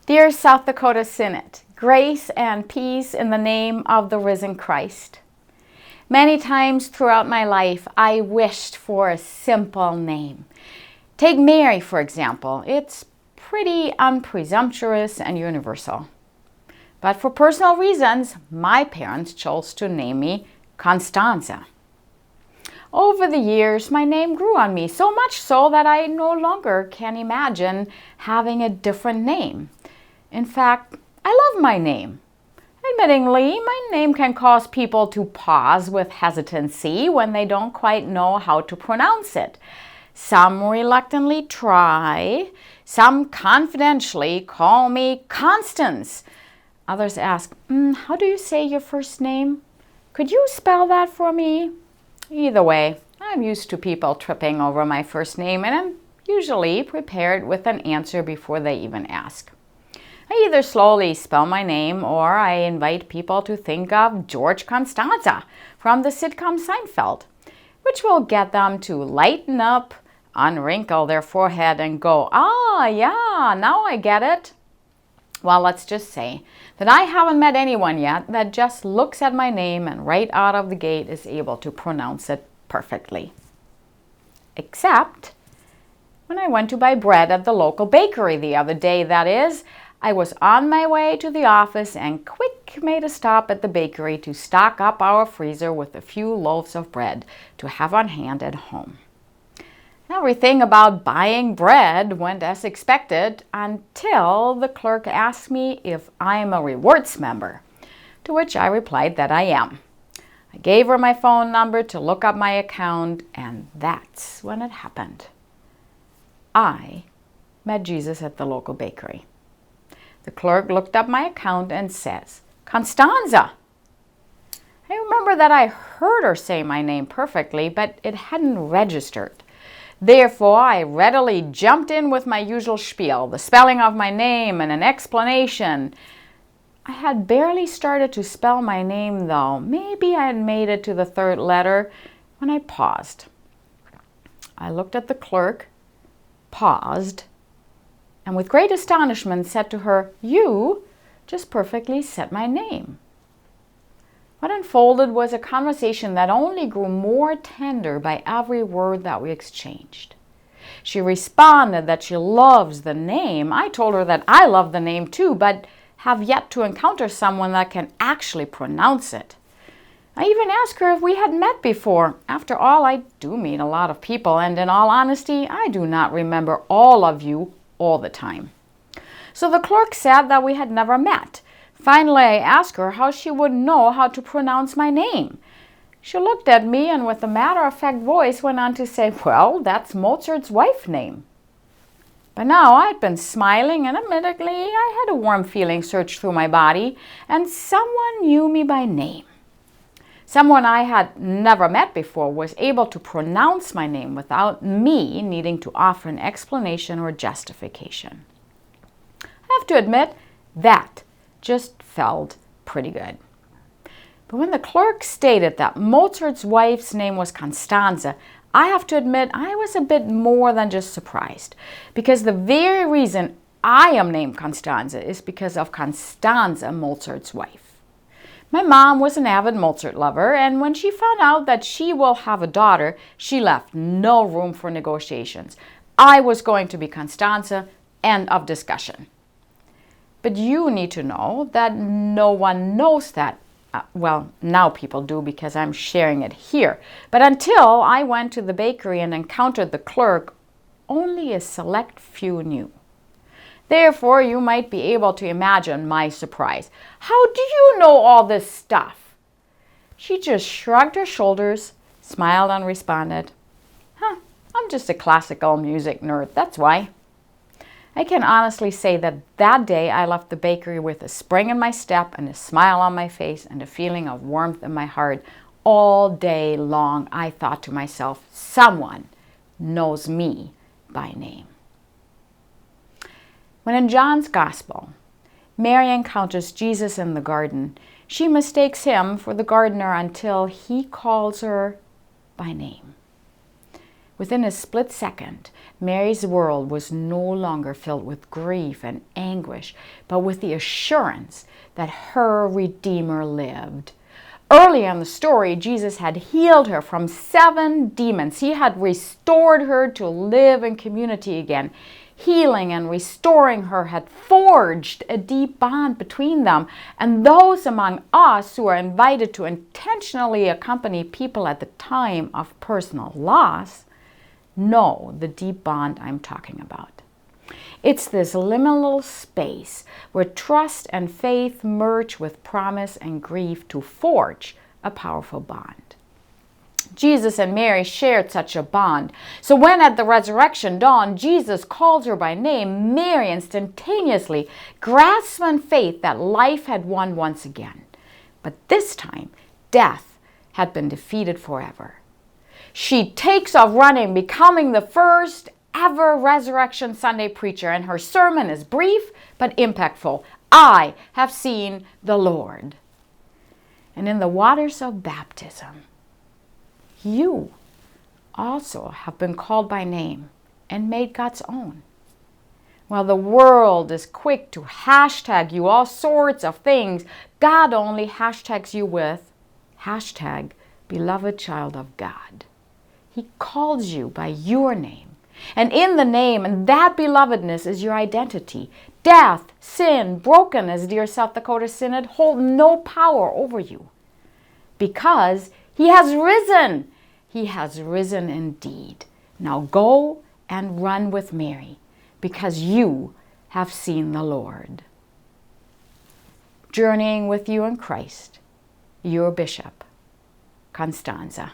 Dear South Dakota Synod, grace and peace in the name of the risen Christ. Many times throughout my life, I wished for a simple name. Take Mary, for example. It's pretty unpresumptuous and universal. But for personal reasons, my parents chose to name me Constanze. Over the years, my name grew on me, so much so that I no longer can imagine having a different name. In fact, I love my name. Admittingly, my name can cause people to pause with hesitancy when they don't quite know how to pronounce it. Some reluctantly try, some confidentially call me Constanze. Others ask, how do you say your first name? Could you spell that for me? Either way, I'm used to people tripping over my first name, and I'm usually prepared with an answer before they even ask. I either slowly spell my name or I invite people to think of George Constanze from the sitcom Seinfeld, which will get them to lighten up, unwrinkle their forehead and go, ah, yeah, now I get it. Well, let's just say that I haven't met anyone yet that just looks at my name and right out of the gate is able to pronounce it perfectly. Except when I went to buy bread at the local bakery the other day, that is. I was on my way to the office and quick made a stop at the bakery to stock up our freezer with a few loaves of bread to have on hand at home. Everything about buying bread went as expected until the clerk asked me if I'm a rewards member, to which I replied that I am. I gave her my phone number to look up my account, and that's when it happened. I met Jesus at the local bakery. The clerk looked up my account and says, Constanze. I remember that I heard her say my name perfectly, but it hadn't registered. Therefore, I readily jumped in with my usual spiel, the spelling of my name and an explanation. I had barely started to spell my name, though. Maybe I had made it to the third letter when I paused. I looked at the clerk, paused, and with great astonishment said to her, you just perfectly said my name. What unfolded was a conversation that only grew more tender by every word that we exchanged. She responded that she loves the name. I told her that I love the name too, but have yet to encounter someone that can actually pronounce it. I even asked her if we had met before. After all, I do meet a lot of people, and in all honesty, I do not remember all of you all the time. So the clerk said that we had never met. Finally, I asked her how she would know how to pronounce my name. She looked at me and with a matter-of-fact voice went on to say, well, that's Mozart's wife's name. By now, I'd been smiling, and admittedly, I had a warm feeling surge through my body, and someone knew me by name. Someone I had never met before was able to pronounce my name without me needing to offer an explanation or justification. I have to admit, that just felt pretty good. But when the clerk stated that Mozart's wife's name was Constanze, I have to admit I was a bit more than just surprised, because the very reason I am named Constanze is because of Constanze, Mozart's wife. My mom was an avid Mozart lover, and when she found out that she will have a daughter, she left no room for negotiations. I was going to be Constanze, end of discussion. But you need to know that no one knows that. Well, now people do because I'm sharing it here. But until I went to the bakery and encountered the clerk, only a select few knew. Therefore, you might be able to imagine my surprise. How do you know all this stuff? She just shrugged her shoulders, smiled, and responded, I'm just a classical music nerd, that's why. I can honestly say that that day I left the bakery with a spring in my step and a smile on my face and a feeling of warmth in my heart. All day long, I thought to myself, someone knows me by name. When in John's Gospel, Mary encounters Jesus in the garden, she mistakes him for the gardener until he calls her by name. Within a split second, Mary's world was no longer filled with grief and anguish, but with the assurance that her Redeemer lived. Early in the story, Jesus had healed her from 7 demons. He had restored her to live in community again. Healing and restoring her had forged a deep bond between them. And those among us who are invited to intentionally accompany people at the time of personal loss know the deep bond I'm talking about. It's this liminal space where trust and faith merge with promise and grief to forge a powerful bond. Jesus and Mary shared such a bond. So when at the resurrection dawn, Jesus calls her by name, Mary instantaneously grasps in faith that life had won once again. But this time, death had been defeated forever. She takes off running, becoming the first ever Resurrection Sunday preacher, and her sermon is brief but impactful. I have seen the Lord. And in the waters of baptism, you also have been called by name and made God's own. While the world is quick to hashtag you all sorts of things, God only hashtags you with hashtag beloved child of God. He calls you by your name. And in the name, and that belovedness is your identity. Death, sin, brokenness, dear South Dakota Synod, hold no power over you. Because He has risen. He has risen indeed. Now go and run with Mary, because you have seen the Lord. Journeying with you in Christ, your Bishop, Constanze.